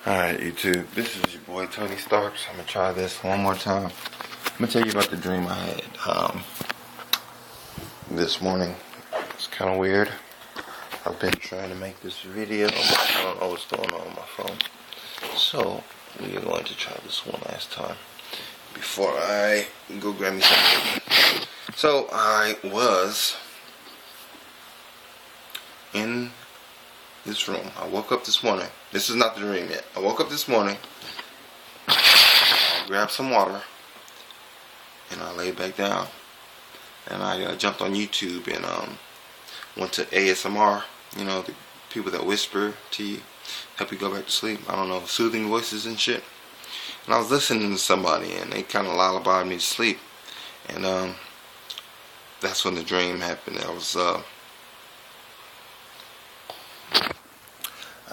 Alright, YouTube, this is your boy Tony Starks. I'm gonna try this one more time. I'm gonna tell you about the dream I had this morning. It's kind of weird. I've been trying to make this video, but I don't know what's going on my phone. So, we are going to try this one last time before I go grab me something. So, I was in this room. I woke up this morning. This is not the dream yet. I woke up this morning, I grabbed some water, and I laid back down. And I jumped on YouTube and went to ASMR. You know, the people that whisper to you, help you go back to sleep. I don't know, soothing voices and shit. And I was listening to somebody, and they kind of lullabied me to sleep. And that's when the dream happened.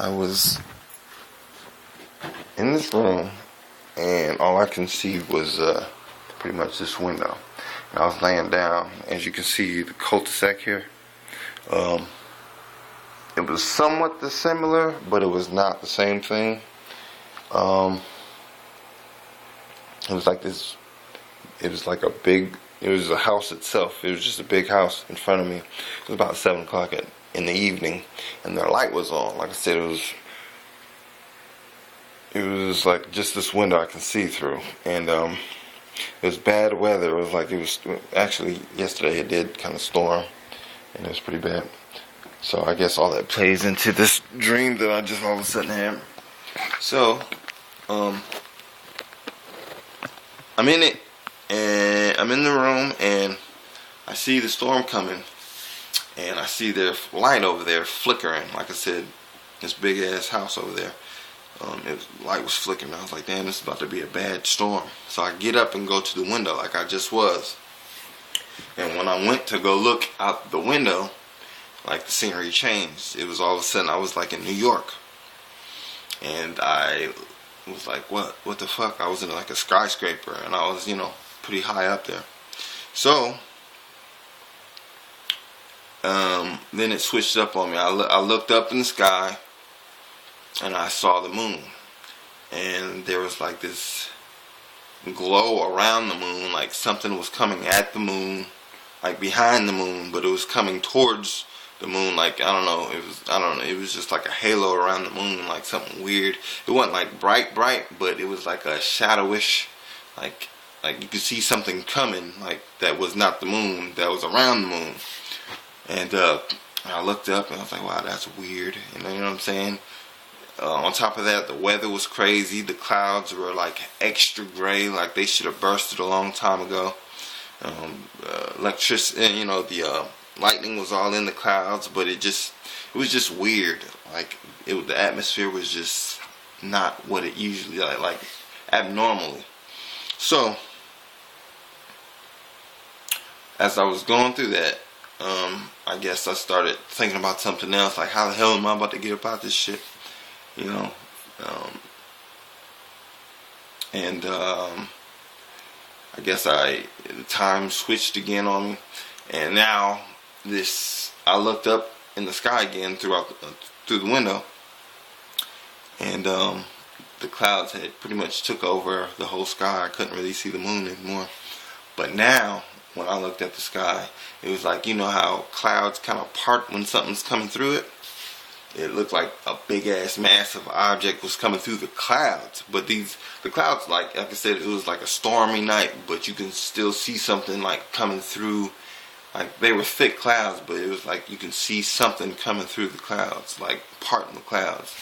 I was in this room, and all I can see was pretty much this window. And I was laying down. As you can see, the cul-de-sac here. It was somewhat similar, but it was not the same thing. It was like this. It was like a big. It was a house itself. It was just a big house in front of me. It was about 7 o'clock in the evening, and the light was on. Like I said, it was like just this window I can see through, and it was bad weather. It was like actually yesterday it did kind of storm, and it was pretty bad. So I guess all that plays into this dream that I just all of a sudden had. So I'm in it, and I'm in the room, and I see the storm coming. And I see their light over there flickering. Like I said, this big ass house over there. Light was flickering. I was like, damn, this is about to be a bad storm. So I get up and go to the window like I just was. And when I went to go look out the window, like the scenery changed. It was all of a sudden I was like in New York. And I was like, what the fuck? I was in like a skyscraper, and I was, pretty high up there. So then it switched up on me. I looked up in the sky, and I saw the moon, and there was like this glow around the moon, like something was coming at the moon, like behind the moon, but it was coming towards the moon. Like I don't know, it was just like a halo around the moon, like something weird. It wasn't like bright, but it was like a shadowish, like you could see something coming, like that was not the moon, that was around the moon. And I looked up and I was like, wow, that's weird. You know what I'm saying? On top of that, the weather was crazy. The clouds were like extra gray, like they should have bursted a long time ago. Electricity, the lightning was all in the clouds, but it was just weird. Like the atmosphere was just not what it usually like abnormally. So as I was going through that, I guess I started thinking about something else, like how the hell am I about to get about this shit, and I guess the time switched again on me, and now I looked up in the sky again through the window, and the clouds had pretty much took over the whole sky. I couldn't really see the moon anymore, but now when I looked at the sky, it was like, how clouds kind of part when something's coming through it. It looked like a big ass massive object was coming through the clouds. But the clouds, like I said, it was like a stormy night, but you can still see something like coming through. Like they were thick clouds, but it was like you can see something coming through the clouds, like parting the clouds.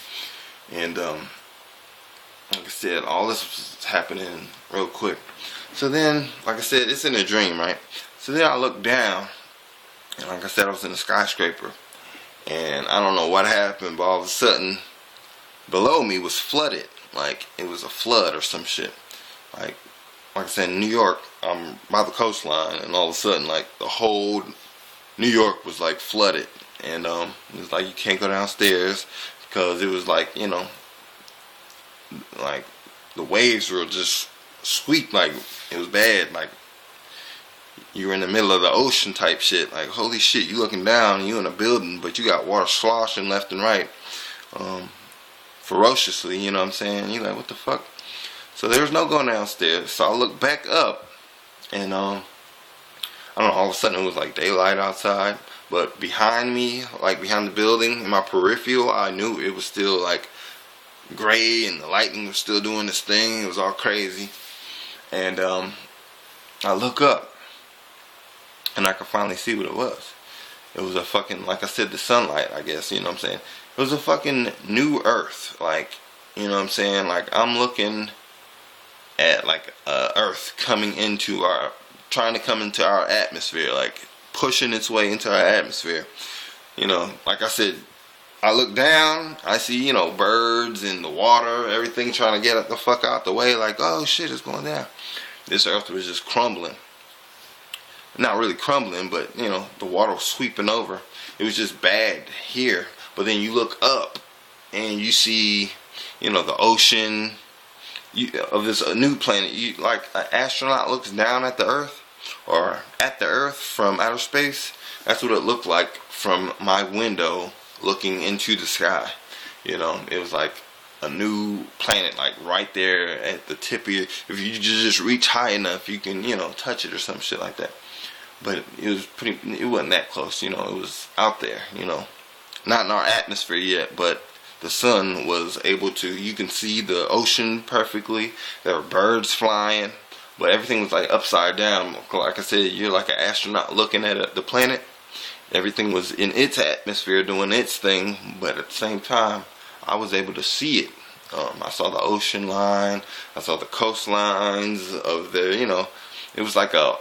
And like I said, all this was happening real quick. So then, like I said, it's in a dream, right? So then I looked down, and like I said, I was in a skyscraper, and I don't know what happened, but all of a sudden, below me was flooded, like it was a flood or some shit. Like I said, in New York, I'm by the coastline, and all of a sudden, like the whole New York was like flooded, and it was like you can't go downstairs because it was like, like the waves were just sweep, like it was bad, like you were in the middle of the ocean type shit. Like holy shit, you looking down and you in a building, but you got water sloshing left and right. ferociously, you know what I'm saying? You're like, what the fuck? So there was no going downstairs. So I looked back up, and I don't know, all of a sudden it was like daylight outside. But behind me, like behind the building, in my peripheral, I knew it was still like gray, and the lightning was still doing this thing. It was all crazy. And I look up, and I could finally see what it was. It was a fucking, like I said, the sunlight, I guess, you know what I'm saying? It was a fucking new earth, like, you know what I'm saying? Like, I'm looking at, like, earth coming into our, trying to come into our atmosphere, like, pushing its way into our atmosphere. You know, like I said, I look down, I see, you know, birds in the water, everything trying to get the fuck out the way, like, oh shit, it's going down. This earth was just crumbling. Not really crumbling, but, you know, the water was sweeping over. It was just bad here. But then you look up, and you see, you know, the ocean of this new planet. You, like an astronaut looks down at the earth, or at the earth from outer space. That's what it looked like from my window looking into the sky. You know, it was like a new planet, like right there at the tip of your, if you just reach high enough, you can, you know, touch it or some shit like that. But it was pretty, it wasn't that close, you know, it was out there, you know. Not in our atmosphere yet, but the sun was able to, you can see the ocean perfectly. There were birds flying, but everything was like upside down. Like I said, you're like an astronaut looking at the planet. Everything was in its atmosphere doing its thing, but at the same time, I was able to see it. I saw the ocean line, I saw the coastlines of the, you know, it was like a